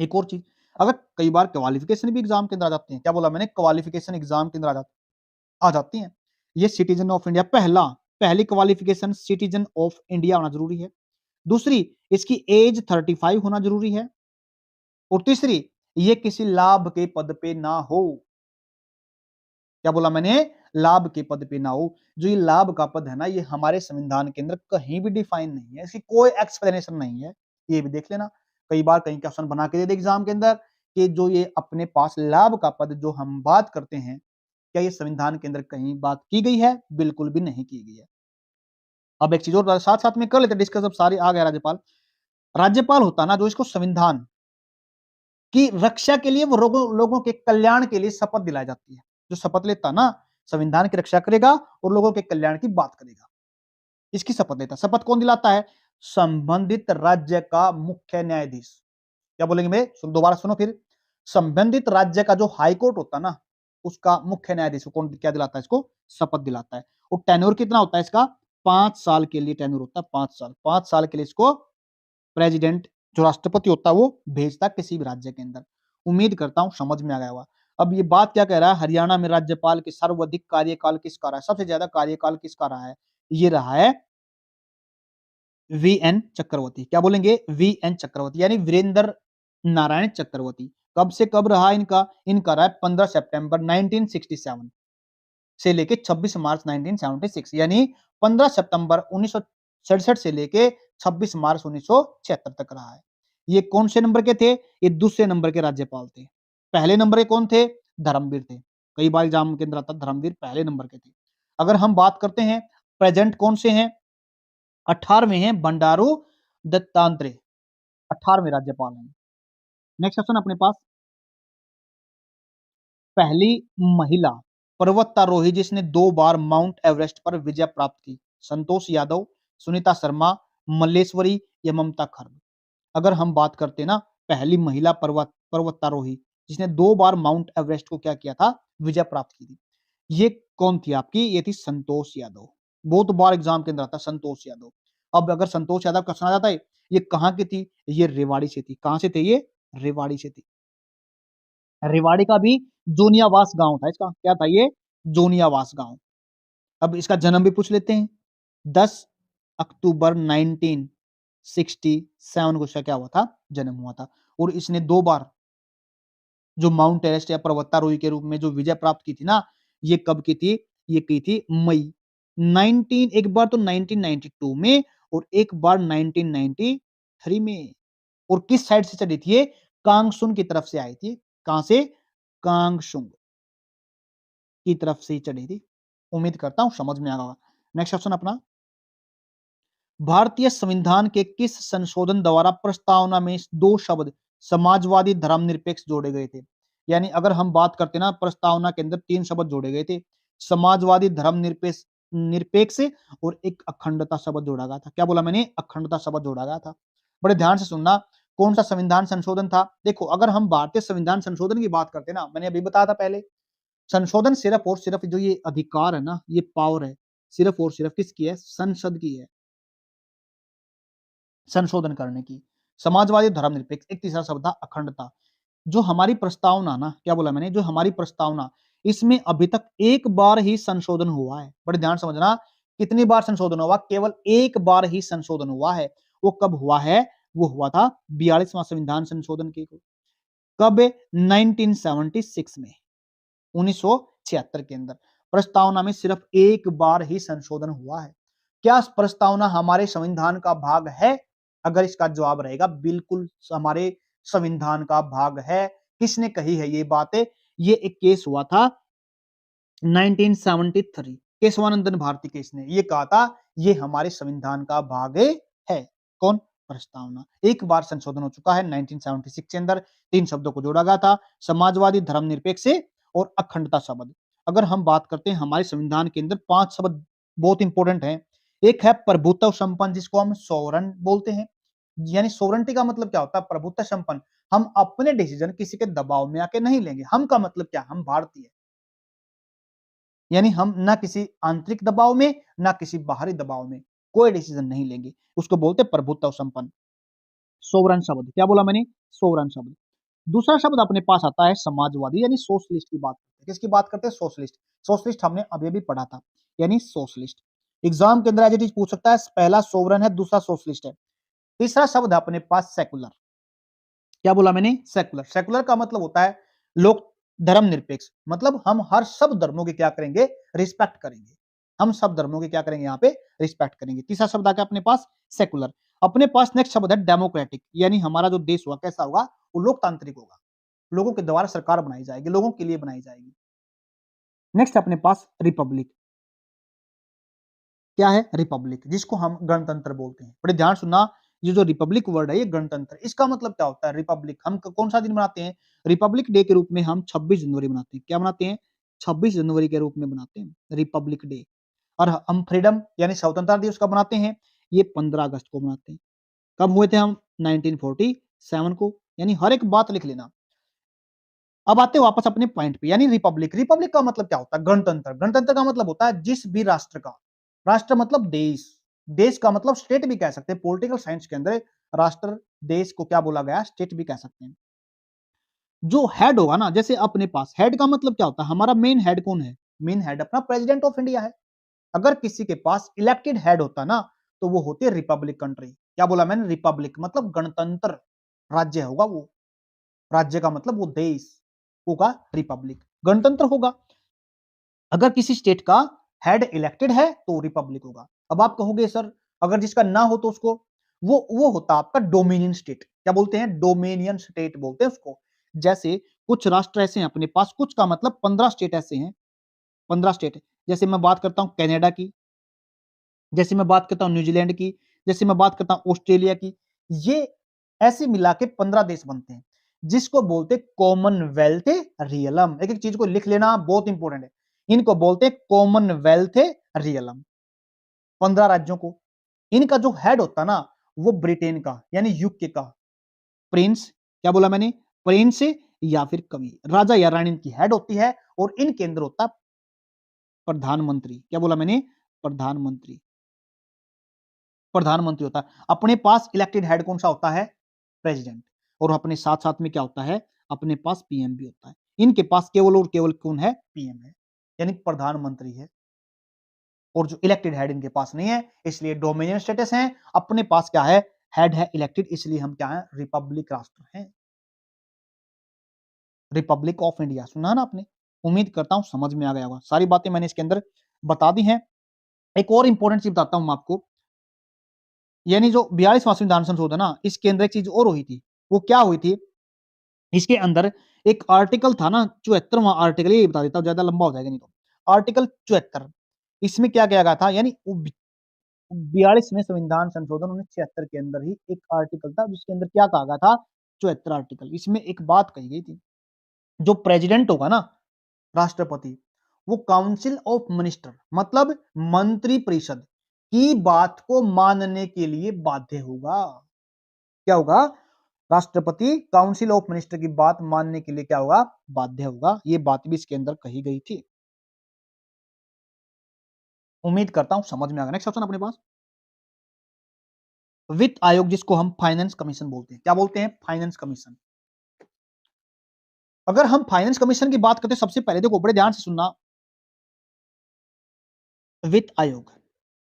एक और चीज, अगर कई बार क्वालिफिकेशन भी एग्जाम के अंदर आ जाते हैं। क्या बोला मैंने? क्वालिफिकेशन एग्जाम के अंदर आ जाती हैं। ये सिटीजन ऑफ इंडिया, पहली क्वालिफिकेशन सिटीजन ऑफ इंडिया होना जरूरी है। दूसरी, इसकी एज 35 होना जरूरी है। और तीसरी, ये किसी लाभ के पद पे ना हो। क्या बोला मैंने? लाभ के पद पे ना हो। जो ये लाभ का पद है ना, ये हमारे संविधान के अंदर कहीं भी डिफाइन नहीं है, इसकी कोई एक्सप्लेनेशन नहीं है। ये भी देख लेना। कई बार कहीं क्वेश्चन बना के दे दे एग्जाम के अंदर कि जो ये अपने पास लाभ का पद जो हम बात करते हैं, क्या ये संविधान के अंदर कहीं बात की गई है? बिल्कुल भी नहीं की गई है। अब एक चीज और साथ-साथ में कर लेते हैं डिस्कस, अब सारे आ गए राज्यपाल। राज्यपाल होता ना जो इसको संविधान की रक्षा के लिए वो लोगों के कल्याण के लिए शपथ दिलाई जाती है। जो शपथ लेता ना संविधान की रक्षा करेगा और लोगों के कल्याण की बात करेगा, इसकी शपथ लेता। शपथ कौन दिलाता है? संबंधित राज्य का मुख्य न्यायाधीश। क्या बोलेंगे मेरे? दोबारा सुनो फिर। संबंधित राज्य का जो हाई कोर्ट होता है ना, उसका मुख्य न्यायाधीश कौन क्या दिलाता है इसको? शपथ दिलाता है। और टेन्योर कितना होता है इसका? 5 साल के लिए टेन्योर होता है, 5 साल। 5 साल के लिए इसको प्रेसिडेंट जो राष्ट्रपति होता है वो भेजता है किसी भी राज्य के अंदर। उम्मीद करता हूं समझ में आ गया होगा। अब ये बात क्या कह रहा है? हरियाणा में राज्यपाल के सर्वाधिक कार्यकाल किसका रहा है? सबसे ज्यादा कार्यकाल किसका रहा है? ये रहा है वीएन चक्रवर्ती। क्या बोलेंगे? वीएन चक्रवर्ती यानी वीरेंद्र नारायण चक्रवर्ती। कब से कब रहा इनका? इनका रहा है 15 सितंबर 1967 से लेके 26 मार्च 1976, यानी 15 सितंबर 1967 से लेके 26 मार्च 1976 तक रहा है। ये कौन से नंबर के थे? ये दूसरे नंबर के राज्यपाल थे। पहले नंबर के कौन थे? धर्मवीर थे। कई बार एग्जाम के अंदर आता धर्मवीर पहले नंबर के थे। अगर हम बात करते हैं प्रेजेंट कौन से हैं? 18वें हैं बंडारू दत्तात्रेय, 18वें राज्यपाल हैं। नेक्स्ट क्वेश्चन अपने पास, पहली महिला पर्वतारोही जिसने 2 बार माउंट एवरेस्ट पर विजय प्राप्त की? संतोष यादव, सुनीता शर्मा, मल्लेश्वरी या ममता खर्ग? अगर हम बात करते ना पहली महिला पर्वतारोही जिसने 2 बार माउंट एवरेस्ट को क्या किया था? विजय प्राप्त की थी। ये कौन थी आपकी? ये थी संतोष यादव। बहुत बार एग्जाम के अंदर आता संतोष यादव। अब अगर संतोष यादव का सुना जाता है, ये कहाँ की थी? ये रेवाड़ी से थी। कहाँ से थे ये? रेवाड़ी से थी। रेवाड़ी का भी जोनियावास गांव था इसका। क्या था ये? जोनियावास गांव। अब इसका जन्म भी पूछ लेते हैं। 10 अक्टूबर 1967 को इसका क्या हुआ था? जन्म हुआ था। और इसने 2 बार जो माउंट एवरेस्ट या पर्वतारोही के रूप में जो विजय प्राप्त की थी ना, ये कब की थी? ये की थी मई 19 एक बार तो 1992 में और एक बार 1993 में। और किस साइड से चढ़ी थी ये? कांगसुन की तरफ से आई थी। कहां से? कांगसुन की तरफ से ही चढ़ी थी। उम्मीद करता हूं समझ में आ गया। नेक्स्ट क्वेश्चन अपना, भारतीय संविधान के किस संशोधन द्वारा प्रस्तावना में 2 शब्द समाजवादी धर्मनिरपेक्ष जोड़े गए थे? यानी अगर हम बात करते ना प्रस्तावना के अंदर 3 शब्द जोड़े गए थे, समाजवादी धर्मनिरपेक्ष निरपेक्ष और एक अखंडता शब्द जोड़ा गया था। क्या बोला मैंने? अखंडता शब्द जोड़ा गया था। बड़े ध्यान से सुनना, कौन सा संविधान संशोधन था? देखो अगर हम भारतीय संविधान संशोधन की बात करते ना, मैंने अभी बताया था पहले, संशोधन सिर्फ और सिर्फ जो ये अधिकार है ना, ये पावर है, सिर्फ और सिर्फ किसकी है? संसद की है संशोधन करने की। समाजवादी धर्मनिरपेक्ष, एक तीसरा शब्द था अखंडता। जो हमारी प्रस्तावना ना, क्या बोला मैंने? जो हमारी प्रस्तावना, इसमें अभी तक एक बार ही संशोधन हुआ है। बड़े ध्यान समझना, कितनी बार संशोधन हुआ? केवल एक बार ही संशोधन हुआ है। वो कब हुआ है? वो हुआ था 42वां संविधान संशोधन के कब? 1976 में, 1976 के अंदर। प्रस्तावना में सिर्फ एक बार ही संशोधन हुआ है। क्या प्रस्तावना हमारे संविधान का भाग है? अगर इसका जवाब रहेगा बिल्कुल हमारे संविधान का भाग है। किसने कही है ये बातें? ये एक केस हुआ था 1973, केशवानंदन भारती केस ने ये कहा था ये हमारे संविधान का भाग है। कौन? प्रस्तावना। एक बार संशोधन हो चुका है 1976 के अंदर। 3 शब्दों को जोड़ा गया था, समाजवादी धर्मनिरपेक्ष और अखंडता शब्द। अगर हम बात करते हैं हमारे संविधान के अंदर 5 शब्द बहुत इंपॉर्टेंट हैं। एक है प्रभुत्व संपन्न, जिसको हम सोवरन बोलते हैं। यानी सोवरेंटी का मतलब क्या होता है? प्रभुत्व संपन्न। हम अपने डिसीजन किसी के दबाव में आके नहीं लेंगे। हम का मतलब क्या? हम भारतीय, यानी हम ना किसी आंतरिक दबाव में ना किसी बाहरी दबाव में कोई डिसीजन नहीं लेंगे। उसको बोलते प्रभुत्व संपन्न। सोवरन शब्द। क्या बोला मैंने? सोवरन शब्द। दूसरा शब्द अपने पास आता है समाजवादी, यानी सोशलिस्ट की बात करते हैं। किसकी बात करते हैं? सोशलिस्ट। सोशलिस्ट हमने अभी अभी पढ़ा था, यानी सोशलिस्ट। एग्जाम के अंदर एज इट इज पूछ सकता है। पहला सोवरन है, दूसरा सोशलिस्ट है। तीसरा शब्द अपने पास सेकुलर। क्या बोला मैंने? सेकुलर। सेकुलर का मतलब होता है लोक धर्म निरपेक्ष, मतलब हम हर सब धर्मों की क्या करेंगे? रिस्पेक्ट करेंगे। हम सब धर्मों की क्या करेंगे? यहाँ पे रिस्पेक्ट करेंगे। तीसरा शब्द आ गया अपने पास सेकुलर। अपने पास नेक्स्ट शब्द है डेमोक्रेटिक, यानी हमारा जो देश होगा कैसा होगा, वो लोकतांत्रिक होगा, लोगों के द्वारा सरकार बनाई जाएगी, लोगों के लिए बनाई जाएगी। नेक्स्ट अपने पास रिपब्लिक, क्या है रिपब्लिक, जिसको हम गणतंत्र बोलते हैं। बड़े ध्यान सुनना, ये जो रिपब्लिक वर्ड है ये गणतंत्र, इसका मतलब क्या होता है रिपब्लिक। हम कौन सा दिन मनाते हैं, रिपब्लिक डे के रूप में हम 26 जनवरी मनाते हैं। क्या मनाते हैं, 26 जनवरी के रूप में मनाते हैं रिपब्लिक डे। और हम फ्रीडम यानी स्वतंत्रता दिवस कब मनाते हैं, ये 15 अगस्त को मनाते हैं। कब हुए थे हम, 1947 को, यानी हर एक बात लिख लेना। अब आते हैं वापस अपने पॉइंट पे, यानी रिपब्लिक। रिपब्लिक का मतलब क्या होता है, गणतंत्र। गणतंत्र का मतलब होता है जिस भी राष्ट्र का, राष्ट्र मतलब देश, देश का मतलब स्टेट भी कह सकते हैं। पॉलिटिकल साइंस के अंदर राष्ट्र देश को क्या बोला गया, स्टेट भी कह सकते हैं। जो हेड होगा ना, जैसे अपने पास हेड का मतलब क्या होता है, हमारा मेन हेड कौन है, मेन हेड अपना प्रेसिडेंट ऑफ इंडिया है। अगर किसी के पास इलेक्टेड हेड होता ना, तो वो होते रिपब्लिक कंट्री। क्या बोला मैंने, रिपब्लिक मतलब गणतंत्र, राज्य होगा वो, राज्य का मतलब वो देश होगा रिपब्लिक, गणतंत्र होगा। अगर किसी स्टेट का हेड इलेक्टेड है तो रिपब्लिक होगा। अब आप कहोगे सर अगर जिसका ना हो तो उसको, वो होता आपका डोमिनियन स्टेट। क्या बोलते हैं, डोमिनियन स्टेट बोलते हैं उसको। जैसे कुछ राष्ट्र ऐसे हैं अपने पास, कुछ का मतलब 15 स्टेट ऐसे हैं, 15 स्टेट। जैसे मैं बात करता हूं कनाडा की, जैसे मैं बात करता हूं न्यूजीलैंड की, जैसे मैं बात करता हूं ऑस्ट्रेलिया की, ये ऐसे मिला के 15 देश बनते हैं, जिसको बोलते हैं कॉमनवेल्थ रियलम। एक एक चीज को लिख लेना, बहुत इंपॉर्टेंट है। इनको बोलते हैं कॉमनवेल्थ रियलम, 15 राज्यों को। इनका जो हेड होता ना, वो ब्रिटेन का यानी यूके का प्रिंस, क्या बोला मैंने, प्रिंस या फिर कवि, राजा या रानी की हेड होती है। और इनके अंदर होता प्रधानमंत्री। क्या बोला मैंने, प्रधानमंत्री, प्रधानमंत्री होता है। अपने पास इलेक्टेड हेड कौन सा होता है, प्रेसिडेंट। और अपने साथ साथ में क्या होता है, अपने पास पीएम भी होता है। इनके पास केवल और केवल कौन है, पीएम है, यानी प्रधानमंत्री है। और जो इलेक्टेड हेड इनके पास नहीं है, इसलिए डोमिनियन स्टेटस है। अपने पास क्या है, हेड है इलेक्टेड, इसलिए हम क्या है, रिपब्लिक राष्ट्र हैं, रिपब्लिक ऑफ इंडिया। सुना ना आपने, उम्मीद करता हूं समझ में आ गया होगा। सारी बातें मैंने इसके अंदर बता दी हैं। एक और इंपॉर्टेंट चीज बताता हूं आपको, यानी जो 42वां संविधान संशोधन ना, इसके अंदर एक चीज और हुई थी। वो क्या हुई थी, इसके अंदर एक आर्टिकल था ना, 74वां आर्टिकल, ये बता देता हूं ज्यादा लंबा हो जाएगा नहीं तो। आर्टिकल 74, इसमें क्या किया गया था, यानी 42वें संविधान संशोधन 1976 के अंदर ही एक आर्टिकल था, जिसके अंदर क्या कहा गया था, 74 आर्टिकल। इसमें एक बात कही गई थी, जो प्रेसिडेंट होगा ना, राष्ट्रपति, वो काउंसिल ऑफ मिनिस्टर मतलब मंत्री परिषद की बात को मानने के लिए बाध्य होगा। क्या होगा, राष्ट्रपति काउंसिल ऑफ मिनिस्टर की बात मानने के लिए क्या होगा, बाध्य होगा। ये बात भी इसके अंदर कही गई थी। उम्मीद करता हूं समझ में आ गया। नेक्स्ट ऑप्शन अपने पास वित्त आयोग, जिसको हम फाइनेंस कमीशन बोलते हैं। क्या बोलते हैं, फाइनेंस कमीशन। अगर हम फाइनेंस कमीशन की बात करते हैं, सबसे पहले देखो बड़े ध्यान से सुनना, वित्त आयोग,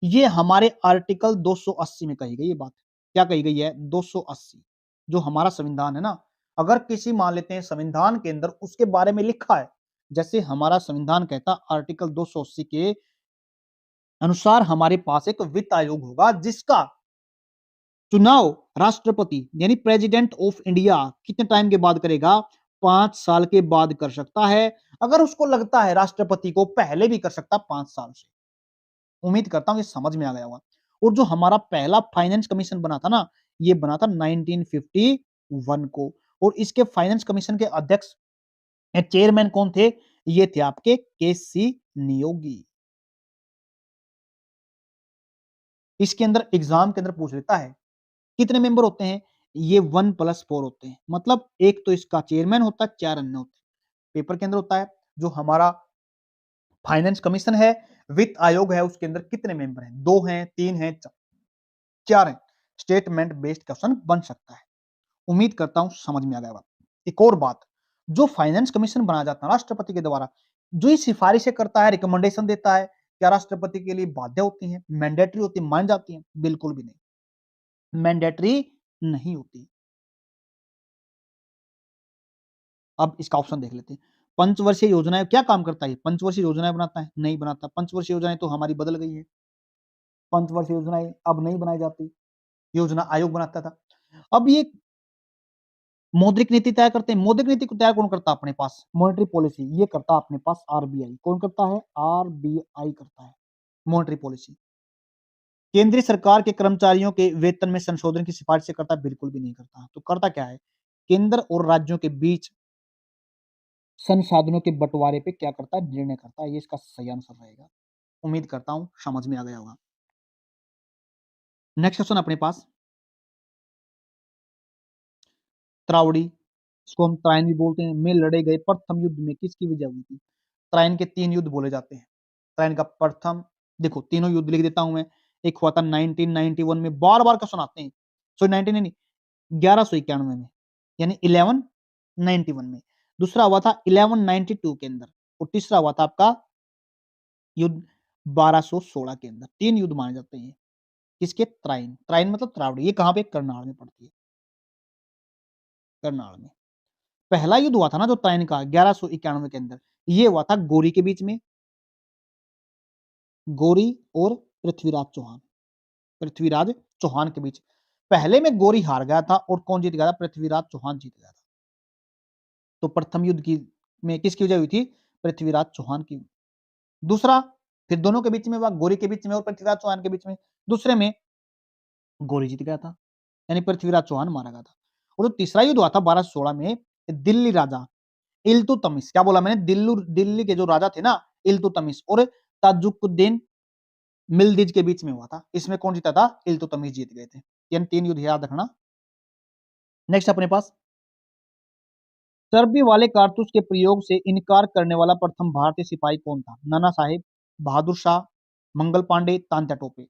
ये हमारे आर्टिकल 280 में कही गई ये बात। क्या कही गई है, 280, जो हमारा संविधान है ना, अगर किसी मान लेते हैं संविधान के अंदर उसके बारे में लिखा है, जैसे हमारा संविधान कहता आर्टिकल 280 के अनुसार हमारे पास एक वित्त आयोग होगा, जिसका चुनाव राष्ट्रपति यानी प्रेसिडेंट ऑफ इंडिया कितने टाइम के बाद करेगा, 5 साल के बाद कर सकता है। अगर उसको लगता है राष्ट्रपति को पहले भी कर सकता 5 साल से। उम्मीद करता हूं ये समझ में आ गया होगा। और जो हमारा पहला फाइनेंस कमीशन बना था ना, ये बना था 1951 को। और इसके फाइनेंस कमीशन के अध्यक्ष चेयरमैन कौन थे, ये थे आपके के.सी. नियोगी। इसके अंदर एग्जाम के अंदर पूछ लेता है कितने मेंबर होते हैं, ये 1+4 होते हैं। मतलब एक तो इसका चेयरमैन होता है, 4 अन्य होते हैं। पेपर के अंदर होता है जो हमारा फाइनेंस कमीशन है, वित्त आयोग है, उसके अंदर कितने मेंबर हैं, 2 हैं, 3 हैं, 4 हैं। स्टेटमेंट बेस्ड क्वेश्चन बन सकता है। उम्मीद करता हूं समझ में आ गया। एक और बात, जो फाइनेंस कमीशन बनाया जाता है राष्ट्रपति के द्वारा, जो ये सिफारिशें करता है, रिकमेंडेशन देता है, क्या राष्ट्रपति के लिए बाध्य होती हैं, मैंडेटरी होती है, मान जाती हैं, बिल्कुल भी नहीं, मैंडेटरी नहीं होती। अब इसका ऑप्शन देख लेते हैं। पंचवर्षीय योजनाएं क्या काम करता है, पंचवर्षीय योजनाएं बनाता है, नहीं बनाता। पंचवर्षीय योजनाएं तो हमारी बदल गई है, पंचवर्षीय योजनाएं अब नहीं बनाई जाती। योजना आयोग बनाता था। अब ये मौद्रिक नीति तय करते हैं। मौद्रिक नीति को तैयार कौन करता है अपने पास? मॉनेटरी पॉलिसी ये करता है अपने पास आरबीआई। कौन करता है? आरबीआई करता है मॉनेटरी पॉलिसी। केंद्रीय सरकार के कर्मचारियों के वेतन में संशोधन की सिफारिश से करता है? बिल्कुल भी नहीं करता। तो करता क्या है? केंद्र और राज्यों के बीच संसाधनों के बंटवारे पे क्या करता है? निर्णय करता है। ये इसका सही आंसर रहेगा। उम्मीद करता हूं समझ में आ गया होगा। नेक्स्ट क्वेश्चन अपने पास, त्रावडी, इसको हम त्राइन भी बोलते हैं, में लड़े गए प्रथम युद्ध में किसकी विजय हुई थी? त्राइन के 3 युद्ध बोले जाते हैं। त्राइन का प्रथम, देखो तीनों युद्ध लिख देता हूं मैं। एक हुआ था 1991 में, बार-बार क्वेश्चन आते हैं। सॉरी 19 नहीं, 1191 में, यानी 1191 में। दूसरा हुआ था 1192 के अंदर, और तीसरा हुआ था आपका युद्ध 1216 के अंदर। 3 युद्ध माने जाते हैं। किसके? त्राइन। त्राइन मतलब त्रावडी। ये कहां पे? करनाल में पड़ती है, करनाल में। पहला युद्ध हुआ था ना जो त्राइन का 1191 के अंदर, ये हुआ था गोरी के बीच में, गोरी और पृथ्वीराज चौहान, पृथ्वीराज चौहान के बीच। पहले में गोरी हार गया था और कौन जीत गया था? पृथ्वीराज चौहान जीत गया था। तो प्रथम युद्ध की में किसकी विजय हुई थी? पृथ्वीराज चौहान की। दूसरा, फिर दोनों के बीच में हुआ, गोरी के बीच में और पृथ्वीराज चौहान के बीच में। दूसरे में गोरी जीत गया था, यानी पृथ्वीराज चौहान मारा गया था। और जो तीसरा युद्ध हुआ था 1216 में, दिल्ली राजा इल्तुतमिश, क्या बोला मैंने? दिल्ली के जो राजा थे ना, इल्तुतमिश और ताजुकुद्दीन मिल्दिज के बीच में हुआ था। इसमें कौन जीता था? इल्तुतमिश जीत गए थे। यानी 3 युद्ध याद रखना। नेक्स्ट अपने पास, चर्बी वाले कारतूस के प्रयोग से इनकार करने वाला प्रथम भारतीय सिपाही कौन था? नाना साहेब, बहादुर शाह, मंगल पांडे, तांत्या टोपे।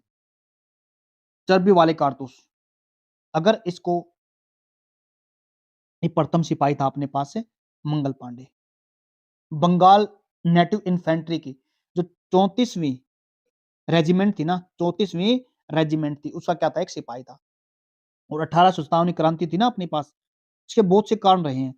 चर्बी वाले कारतूस, अगर इसको, ये प्रथम सिपाही था अपने पास से मंगल पांडे। बंगाल नेटिव इन्फेंट्री की जो 34वीं रेजिमेंट थी ना, 34वीं रेजिमेंट थी, उसका क्या था? एक सिपाही था। और 1857 क्रांति थी ना अपने पास, इसके बहुत से कारण रहे हैं।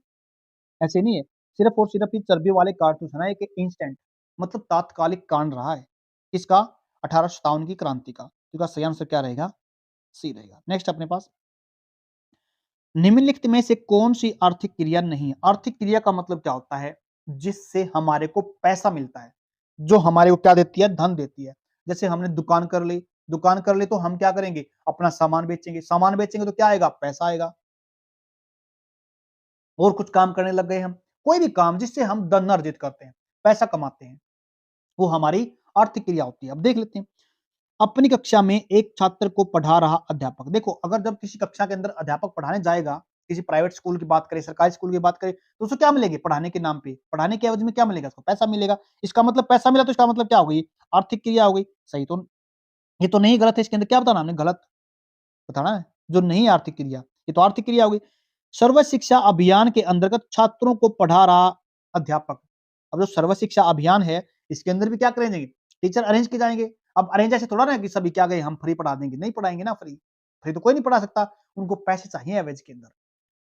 ऐसे नहीं है सिर्फ और सिर्फ ये चर्बी वाले कारतूस है ना, एक इंस्टेंट मतलब तात्कालिक कांड रहा है। किसका? 1857 की क्रांति का। तो इसका सही आंसर क्या रहेगा? सी रहेगा। नेक्स्ट अपने पास, निम्नलिखित में से कौन सी आर्थिक क्रिया नहीं है? आर्थिक क्रिया का मतलब क्या होता है? जिससे हमारे को पैसा मिलता है, जो हमारे को क्या देती है? धन देती है। जैसे हमने दुकान कर ली, दुकान कर ली तो हम क्या करेंगे? अपना सामान बेचेंगे, सामान बेचेंगे तो क्या आएगा? पैसा आएगा। और कुछ काम करने लग गए हम, कोई भी काम जिससे हम धन अर्जित करते हैं, पैसा कमाते हैं, वो हमारी आर्थिक क्रिया होती है। अब देख लेते हैं, अपनी कक्षा में एक छात्र को पढ़ा रहा अध्यापक। देखो अगर जब किसी कक्षा के अंदर अध्यापक पढ़ाने जाएगा, किसी प्राइवेट स्कूल की बात करें, सरकारी स्कूल की बात करें, तो उसको क्या मिलेगी? पढ़ाने के नाम पे, पढ़ाने के एवज में क्या मिलेगा? उसको पैसा मिलेगा। इसका मतलब पैसा मिला तो इसका मतलब क्या हो गई? आर्थिक क्रिया हो गई। सही तो ये तो नहीं, गलत है। इसके अंदर क्या बताना हमने? गलत बताना है। जो नहीं आर्थिक क्रिया, ये तो आर्थिक क्रिया हो गई। सर्व शिक्षा अभियान के अंतर्गत छात्रों को पढ़ा रहा अध्यापक। अब जो सर्व शिक्षा अभियान है, इसके अंदर भी क्या करेंगे? टीचर अरेंज किए जाएंगे। अब अरेंज ऐसे थोड़ा ना कि सभी क्या गए हम फ्री पढ़ा देंगे, नहीं पढ़ाएंगे ना फ्री। फ्री तो कोई नहीं पढ़ा सकता, उनको पैसे चाहिए एवरेज के अंदर।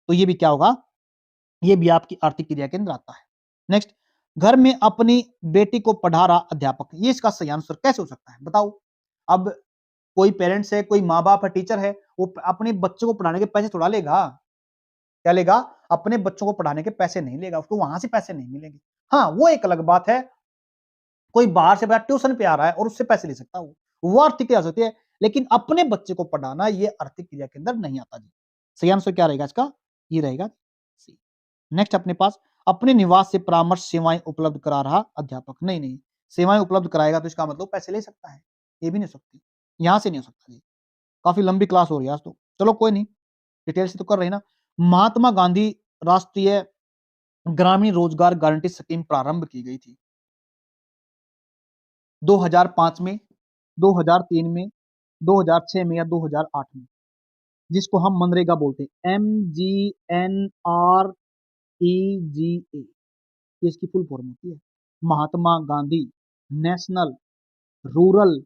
तो ये भी क्या होगा? ये भी आपकी आर्थिक क्रिया के अंदर आता है। नेक्स्ट, घर में अपनी बेटी को पढ़ा रहा अध्यापक। ये इसका सही आंसर कैसे हो सकता है? बताओ। अब कोई पेरेंट्स है, कोई माँ-बाप है, टीचर है, वो अपने बच्चों को पढ़ाने के पैसे थोड़ा लेगा। क्या लेगा? अपने बच्चों को पढ़ाने के पैसे नहीं लेगा, उसको वहां से पैसे नहीं मिलेंगे। हाँ, वो एक अलग बात है, कोई बाहर से बड़ा ट्यूशन पे आ रहा है और उससे पैसे ले सकता है, वो आर्थिक क्रिया हो सकती है। लेकिन अपने बच्चे को पढ़ाना ये आर्थिक क्रिया के अंदर नहीं आता जी। सही आंसर क्या रहेगा इसका? ये रहेगा सी। नेक्स्ट अपने पास, अपने निवास से परामर्श सेवाएं उपलब्ध करा रहा अध्यापक। नहीं नहीं, सेवाएं उपलब्ध कराएगा तो इसका मतलब पैसे ले सकता है, ये भी नहीं हो सकती। यहां से नहीं हो सकता जी। काफी लंबी क्लास हो रही है आज तो, चलो कोई नहीं, डिटेल से तो कर रहे हैं ना। महात्मा गांधी राष्ट्रीय ग्रामीण रोजगार गारंटी स्कीम प्रारंभ की गई थी 2005 में, 2003 में, 2006 में या 2008 में, जिसको हम मनरेगा बोलते हैं, MGNREGA, ये इसकी फुल फॉर्म होती है। Mahatma Gandhi national rural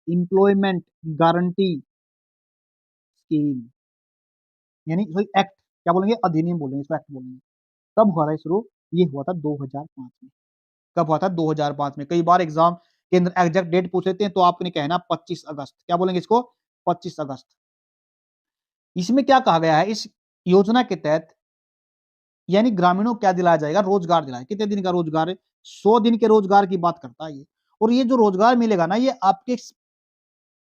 employment guarantee scheme, यानी सॉरी एक्ट, क्या बोलेंगे? अधिनियम बोलेंगे इसको, एक्ट बोलेंगे। कब हुआ था शुरू? ये हुआ था 2005 में। कब हुआ था? 2005 में। कई बार एग्जाम के अंदर एग्जैक्ट डेट पूछ लेते हैं तो आपने कहना 25 अगस्त। क्या बोलेंगे इसको? 25 अगस्त। इसमें क्या कहा गया है, इस योजना के तहत यानी ग्रामीणों को क्या दिलाया जाएगा, रोजगार दिलाया। कितने दिन का रोजगार है, 100 दिन के रोजगार की बात करता है ये। और ये जो रोजगार मिलेगा ना, ये आपके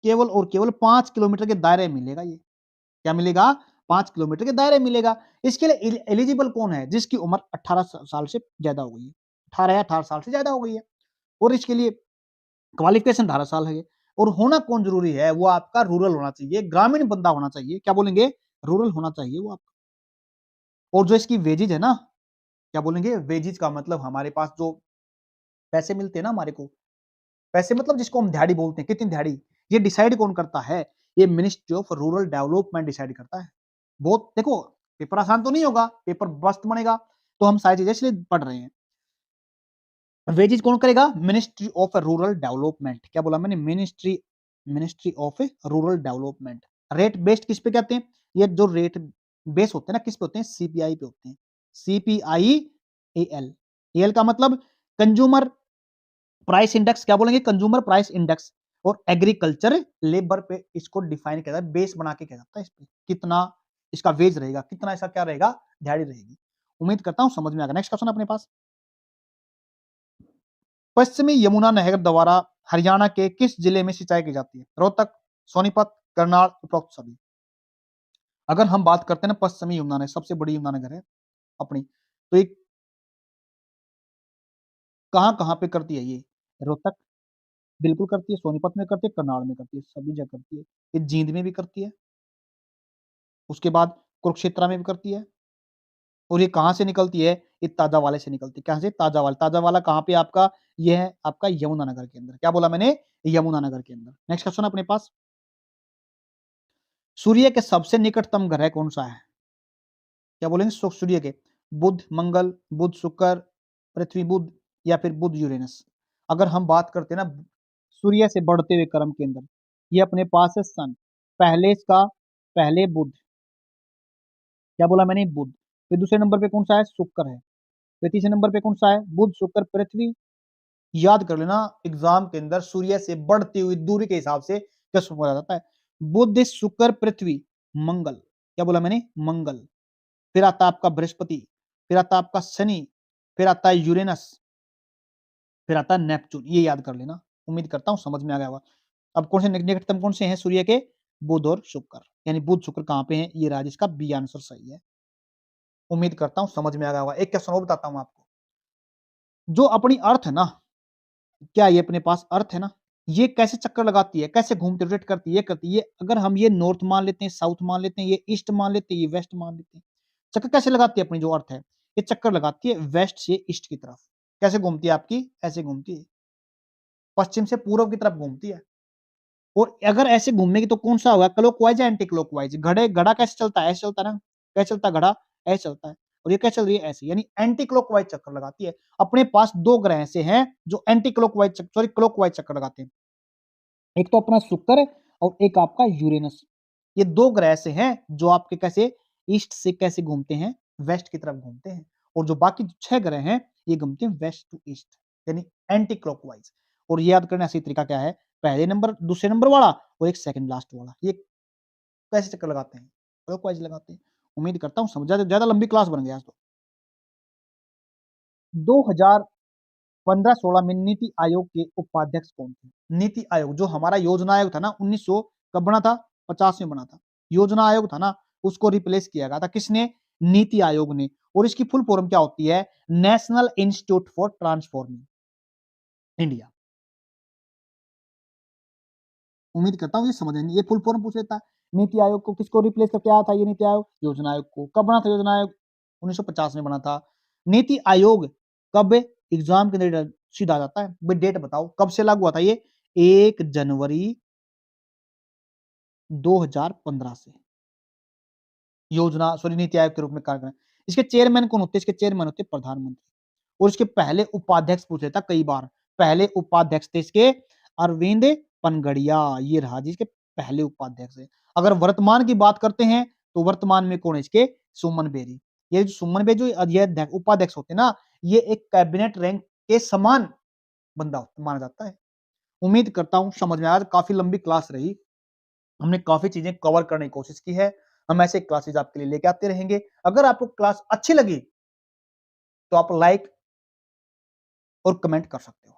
केवल और केवल 5 किलोमीटर के दायरे में मिलेगा। ये क्या मिलेगा, 5 किलोमीटर के दायरे में मिलेगा। इसके लिए एलिजिबल कौन है, जिसकी उम्र 18 साल से ज्यादा हो गई है, 18 या 18 साल से ज्यादा हो गई है। और इसके लिए क्वालिफिकेशन 18 साल है। और होना कौन जरूरी है, वो आपका रूरल होना चाहिए, ग्रामीण बंदा होना चाहिए। क्या बोलेंगे, रूरल होना चाहिए वो आपका। और जो इसकी वेजेज है ना, क्या बोलेंगे, वेजेज का मतलब हमारे पास जो पैसे मिलते हैं ना हमारे को, पैसे मतलब जिसको हम दिहाड़ी बोलते हैं, कितनी दिहाड़ी, ये डिसाइड कौन करता है, ये ministry of rural development decide करता है। बहुत देखो, पेपर आसान तो नहीं होगा, पेपर मस्त बनेगा, तो हम सारी चीजें इसलिए पढ़ रहे हैं। वेजेज कौन करेगा, मिनिस्ट्री ऑफ रूरल डेवलपमेंट। क्या बोला मैंने, ministry ministry of rural development. Rate based किस पे कहते हैं, ये जो रेट बेस होते हैं ना, किस पे होते हैं, सीपीआई पे होते हैं। सीपीआई एल, एल का मतलब कंज्यूमर प्राइस इंडेक्स। क्या बोलेंगे, कंज्यूमर प्राइस इंडेक्स। और एग्रीकल्चर लेबर पे इसको डिफाइन किया जाता है, बेस बना के किया जाता है। इस पे कितना इसका वेज रहेगा, कितना इसका क्या रहेगा, दिहाड़ी रहेगी। उम्मीद करता हूं समझ में आ गया। नेक्स्ट क्वेश्चन अपने पास, पश्चिमी यमुना नहर द्वारा हरियाणा के किस जिले में सिंचाई की जाती है, रोहतक, सोनीपत, करनाल, उपरोक्त सभी। अगर हम बात करते हैं ना, पश्चिमी यमुना नहर सबसे बड़ी यमुना नगर है अपनी, तो ये कहाँ कहाँ पे करती है, ये रोहतक बिल्कुल करती है, सोनीपत में करती है, करनाल में करती है, सभी जगह करती है। ये जींद में भी करती है, उसके बाद कुरुक्षेत्र में भी करती है। और ये कहाँ से निकलती है, ये ताजावाले से निकलती है। कहाँ से, ताजावाला। ताजावाला कहाँ पे आपका, ये है आपका यमुनानगर के अंदर। क्या बोला मैंने, यमुनानगर के अंदर। नेक्स्ट क्वेश्चन अपने पास, सूर्य के सबसे निकटतम ग्रह कौन सा है। क्या बोलेंगे, सूर्य के, बुध, मंगल, बुध, शुक्र, पृथ्वी, बुध, या फिर बुध, यूरेनस। अगर हम बात करते हैं ना, सूर्य से बढ़ते हुए क्रम के अंदर, ये अपने पास है सन, पहले इसका, पहले बुध। क्या बोला मैंने, बुध। फिर दूसरे नंबर पे कौन सा है, शुक्र है। फिर तीसरे नंबर पे कौन सा है, बुध, शुक्र, पृथ्वी। याद कर लेना, एग्जाम के अंदर सूर्य से बढ़ती हुई दूरी के हिसाब से क्वेश्चन बोला जाता है। बुध, शुक्र, पृथ्वी, मंगल। क्या बोला मैंने, मंगल। फिर आता है आपका बृहस्पति, फिर आता है आपका शनि, फिर आता है यूरेनस, फिर आता है नेपच्यून। ये याद कर लेना। उम्मीद करता हूं समझ में आ गया होगा। अब कौन से निकटतम कौन से हैं सूर्य के, बुध और शुक्र। यानी बुध शुक्र कहां पे हैं, ये राज इसका बी आंसर सही है। उम्मीद करता हूं समझ में आ गया होगा। एक क्वेश्चन और बताता हूं आपको, जो अपनी अर्थ है ना, क्या ये अपने पास अर्थ है ना, ये कैसे चक्कर लगाती है, कैसे घूमती रोटेट करती है, ये करती है। अगर हम ये नॉर्थ मान लेते हैं, साउथ मान लेते हैं, ये ईस्ट मान लेते हैं, ये वेस्ट मान लेते हैं। चक्कर कैसे लगाती है अपनी जो अर्थ है, ये चक्कर लगाती है वेस्ट से ईस्ट की तरफ। कैसे घूमती है आपकी, ऐसे घूमती है, पश्चिम से पूर्व की तरफ घूमती है। और अगर ऐसे घूमेगी तो कौन सा होगा, क्लॉकवाइज या एंटी क्लॉकवाइज। घड़े घड़ा कैसे चलता है, ऐसे चलता है ना, कैसे चलता है घड़ा, ऐसे चलता है। और ये कैसे चल रही है, ऐसे, यानी एंटी क्लॉकवाइज चक्कर लगाती है। अपने पास दो ग्रह ऐसे हैं जो एंटी क्लॉकवाइज, सॉरी क्लॉकवाइज चक्कर लगाते हैं। एक तो अपना शुक्र और एक आपका यूरेनस। ये दो ग्रह ऐसे हैं जो आपके कैसे ईस्ट से कैसे घूमते हैं, वेस्ट की तरफ घूमते हैं। और जो बाकी 6 ग्रह हैं, ये घूमते हैं वेस्ट टू ईस्ट, यानी एंटी क्लॉकवाइज। और ये याद करने का सही तरीका क्या है, पहले नंबर, दूसरे नंबर वाला और एक सेकंड लास्ट वाला, ये कैसे चक्कर लगाते हैं, क्लॉकवाइज लगाते हैं। उम्मीद करता हूँ समझा। ज्यादा लंबी क्लास बन गया आज तो। 2015-16 में नीति आयोग के उपाध्यक्ष कौन थे। नीति आयोग जो हमारा योजना आयोग था ना, 1900 कब बना था, 50 में बना था। योजना आयोग था ना, उसको रिप्लेस किया गया था किसने, नीति आयोग ने। और इसकी फुल फॉर्म क्या होती है, national institute for transforming India. उम्मीद करता हूँ ये समझ आएंगे। ये फुल फॉर्म पूछ लेता है, नीति आयोग को किसको रिप्लेस करके आया था, ये नीति आयोग योजना आयोग को। कब बना था योजना आयोग, 1950 में बना था। नीति आयोग कब एग्जाम के अंदर सीधा आ जाता है, भाई डेट बताओ कब से लागू हुआ था ये, 1 जनवरी 2015 से योजना, सॉरी नीति आयोग के रूप में कार्य करें। इसके चेयरमैन कौन होते हैं, इसके चेयरमैन होते हैं प्रधानमंत्री। और इसके पहले उपाध्यक्ष पूछ लेता कई बार, पहले उपाध्यक्ष थे इसके अरविंद पनगड़िया, ये रहा जी इसके पहले उपाध्यक्ष है। अगर वर्तमान की बात करते हैं तो वर्तमान में कौन है इसके, सुमन बेरी। ये जो सुमन बेरी जो ये उपाध्यक्ष होते हैं ना, ये एक कैबिनेट रैंक के समान बंदा माना जाता है। उम्मीद करता हूं समझ में आया। काफी लंबी क्लास रही, हमने काफी चीजें कवर करने की कोशिश की है। हम ऐसे क्लासेस आपके लिए लेके आते रहेंगे। अगर आपको क्लास अच्छी लगी, तो आप लाइक और कमेंट कर सकते हो।